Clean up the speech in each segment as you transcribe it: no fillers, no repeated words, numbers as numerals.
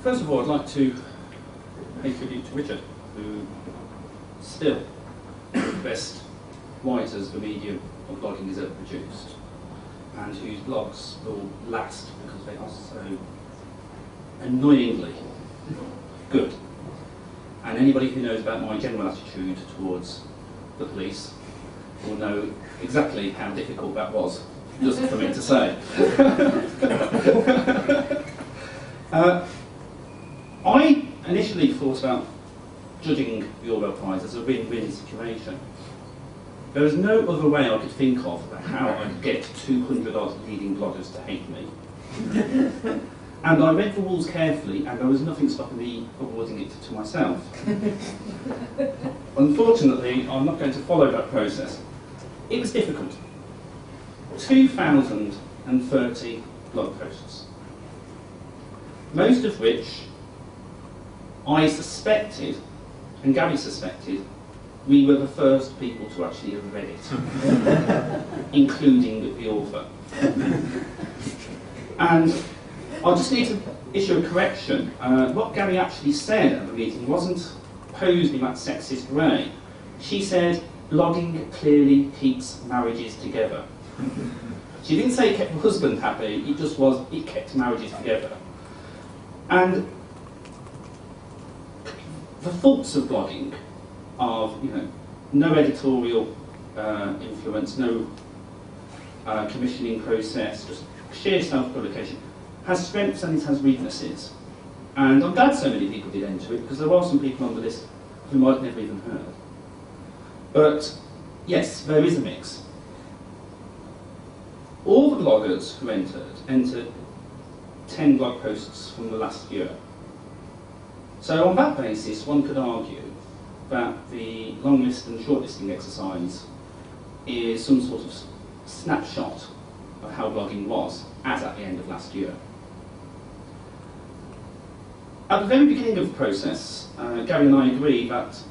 First of all, I'd like to pay tribute to Richard, who still one of the best writers the medium of blogging has ever produced, and whose blogs will last because they are so annoyingly good. And anybody who knows about my general attitude towards the police will know exactly how difficult that was, just for me to say. I initially thought about judging the Orwell Prize as a win-win situation. There was no other way I could think of about how I could get 200 odd leading bloggers to hate me. And I read the rules carefully, and there was nothing stopping me awarding it to myself. Unfortunately, I'm not going to follow that process. It was difficult. 2,030 blog posts, most of which I suspected, and Gary suspected, we were the first people to actually have read it, including the author. And I'll just need to issue a correction. What Gary actually said at the meeting wasn't posed in that sexist way. She said, blogging clearly keeps marriages together. She didn't say it kept the husband happy, it just was, it kept marriages together. And the faults of blogging are, no editorial influence, no commissioning process, just sheer self-publication. Has strengths and it has weaknesses. And I'm glad so many people did enter it, because there are some people on the list whom I'd never even heard. But yes, there is a mix. All the bloggers who entered 10 blog posts from the last year. So on that basis, one could argue that the long list and shortlisting exercise is some sort of snapshot of how blogging was as at the end of last year. At the very beginning of the process, Gary and I agreed that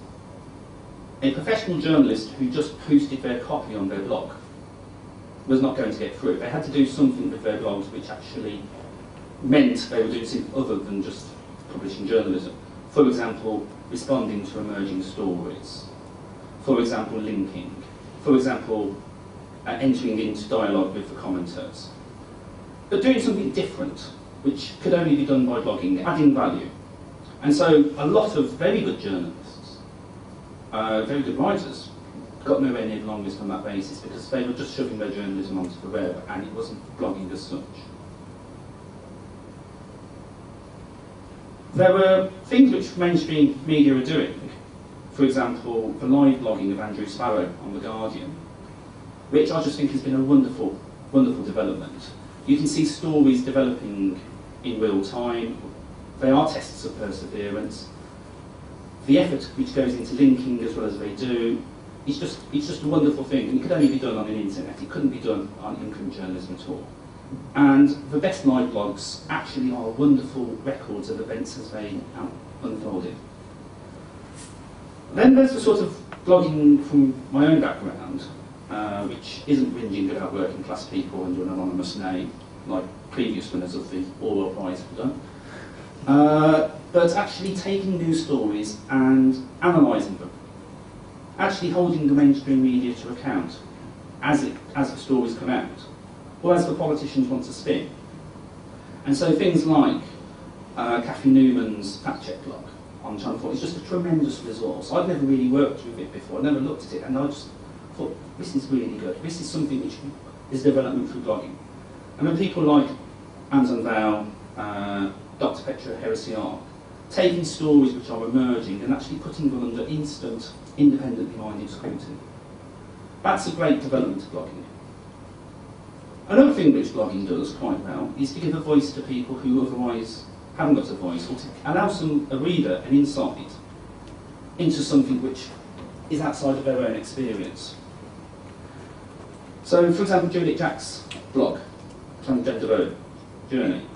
a professional journalist who just posted their copy on their blog was not going to get through. They had to do something with their blogs which actually meant they were doing something other than just publishing journalism. For example, responding to emerging stories. For example, linking. For example, entering into dialogue with the commenters. But doing something different, which could only be done by blogging, adding value. And so a lot of very good journalists, very good writers, got nowhere near the long list on that basis because they were just shoving their journalism onto the web and it wasn't blogging as such. There were things which mainstream media are doing, for example, the live blogging of Andrew Sparrow on The Guardian, which I just think has been a wonderful, wonderful development. You can see stories developing in real time. They are tests of perseverance. The effort which goes into linking as well as they do, it's just a wonderful thing. And it could only be done on an internet. It couldn't be done on in-print journalism at all. And the best live blogs actually are wonderful records of events as they unfolded. Then there's the sort of blogging from my own background, which isn't whinging about working class people under an anonymous name, like previous winners of the Orwell Prize have done, but actually taking news stories and analysing them, actually holding the mainstream media to account as the stories come out, or as the politicians want to spin. And so things like Kathy Newman's Fact Check blog on Channel 4 is just a tremendous resource. I'd never really worked with it before, I never looked at it, and I just thought, this is really good. This is something which is development through blogging. And then people like Anton Val, Dr. Petra Heresiarch, taking stories which are emerging and actually putting them under instant, independently minded scrutiny. That's a great development of blogging. Another thing which blogging does quite well is to give a voice to people who otherwise haven't got a voice, or to allow a reader an insight into something which is outside of their own experience. So, for example, Juliet Jack's blog, Transgender Journey.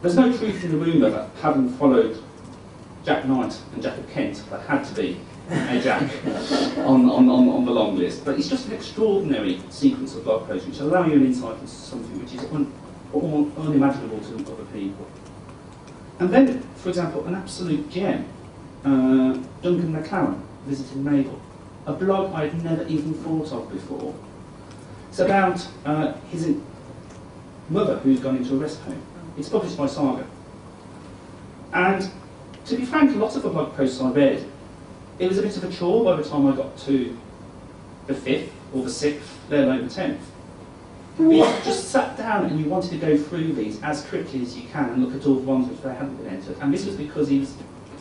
There's no truth in the rumour that having followed Jack Knight and Jack of Kent, there had to be a Jack on the long list. But it's just an extraordinary sequence of blog posts which allow you an insight into something which is unimaginable to other people. And then, for example, an absolute gem, Duncan McLaren, Visiting Mabel, a blog I'd never even thought of before. It's about his mother who's gone into a rest home. It's published by Saga. And to be frank, a lot of the blog posts I read, it was a bit of a chore by the time I got to the 5th or the 6th, let alone the 10th. You just sat down and you wanted to go through these as quickly as you can and look at all the ones which they hadn't been entered. And this was because he was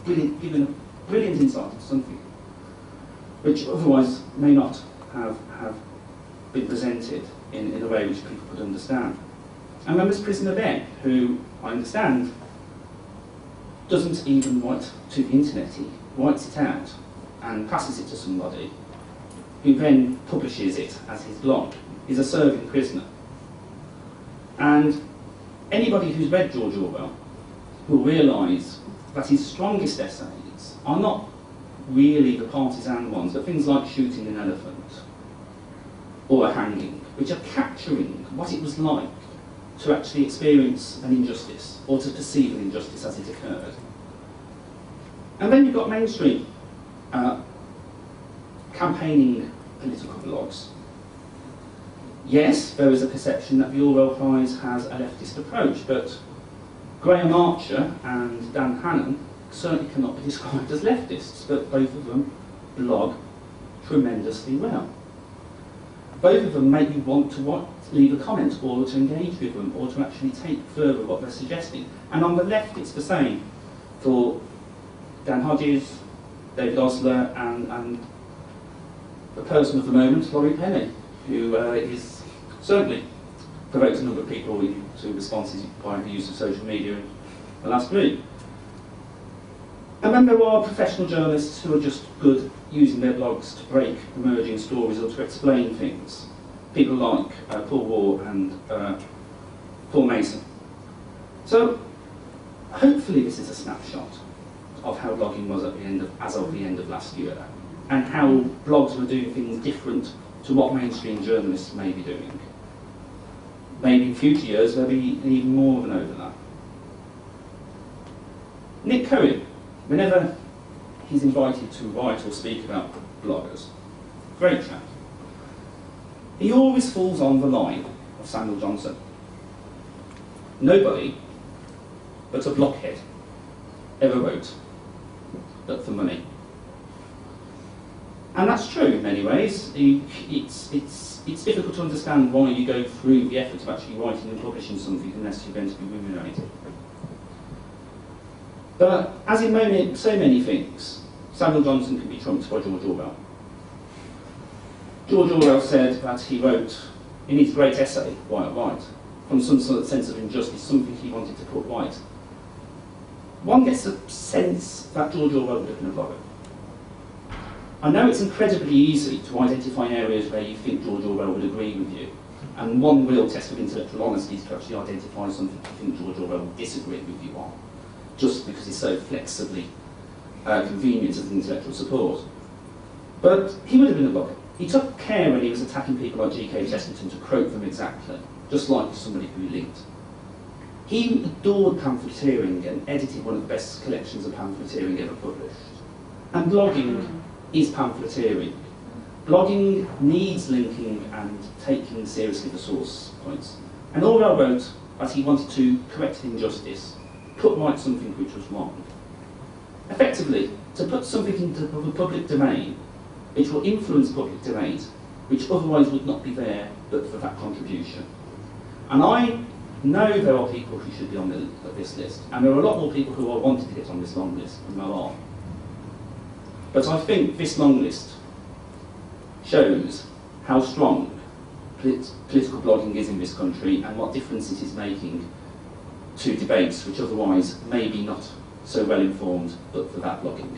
given a brilliant insight into something which otherwise may not have been presented in a way which people could understand. And then there's Prisoner Ben, who I understand doesn't even write to the internet. He writes it out and passes it to somebody who then publishes it as his blog. He's a serving prisoner. And anybody who's read George Orwell will realise that his strongest essays are not really the partisan ones, but things like shooting an elephant or a hanging, which are capturing what it was like to actually experience an injustice or to perceive an injustice as it occurred. And then you've got mainstream campaigning political blogs. Yes, there is a perception that the Orwell Prize has a leftist approach, but Graham Archer and Dan Hannan certainly cannot be described as leftists, but both of them blog tremendously well. Both of them make you want to leave a comment or to engage with them or to actually take further what they're suggesting. And on the left it's the same for Dan Hodges, David Osler and the person of the moment, Laurie Penny, who is certainly provoked a number of people into responses by the use of social media in the last week. And then there are professional journalists who are just good using their blogs to break emerging stories or to explain things. People like Paul Waugh and Paul Mason. So hopefully this is a snapshot of how blogging was at the end as of the end of last year, and how blogs were doing things different to what mainstream journalists may be doing. Maybe in future years there'll be even more of an overlap. Nick Cohen, whenever he's invited to write or speak about bloggers, great chap, he always falls on the line of Samuel Johnson. Nobody but a blockhead ever wrote but for money. And that's true in many ways. It's difficult to understand why you go through the effort of actually writing and publishing something unless you're going to be remunerated. But as in so many things, Samuel Johnson can be trumped by George Orwell. George Orwell said that he wrote, in his great essay, Why Not Right, from some sort of sense of injustice, something he wanted to put right. One gets a sense that George Orwell would have been a blogger. I know it's incredibly easy to identify areas where you think George Orwell would agree with you, and one real test of intellectual honesty is to actually identify something you think George Orwell would disagree with you on, just because he's so flexibly convenient as intellectual support. But he would have been a blogger. He took care when he was attacking people like G.K. Chesterton to quote them exactly, just like somebody who linked. He adored pamphleteering and edited one of the best collections of pamphleteering ever published. And blogging is pamphleteering. Blogging needs linking and taking seriously the source points. And Orwell wrote that he wanted to correct an injustice, put right something which was wrong. Effectively, to put something into the public domain which will influence public debate, which otherwise would not be there but for that contribution. And I know there are people who should be on this list, and there are a lot more people who are wanting to get on this long list than there are. But I think this long list shows how strong political blogging is in this country and what difference it is making to debates which otherwise may be not so well informed but for that blogging.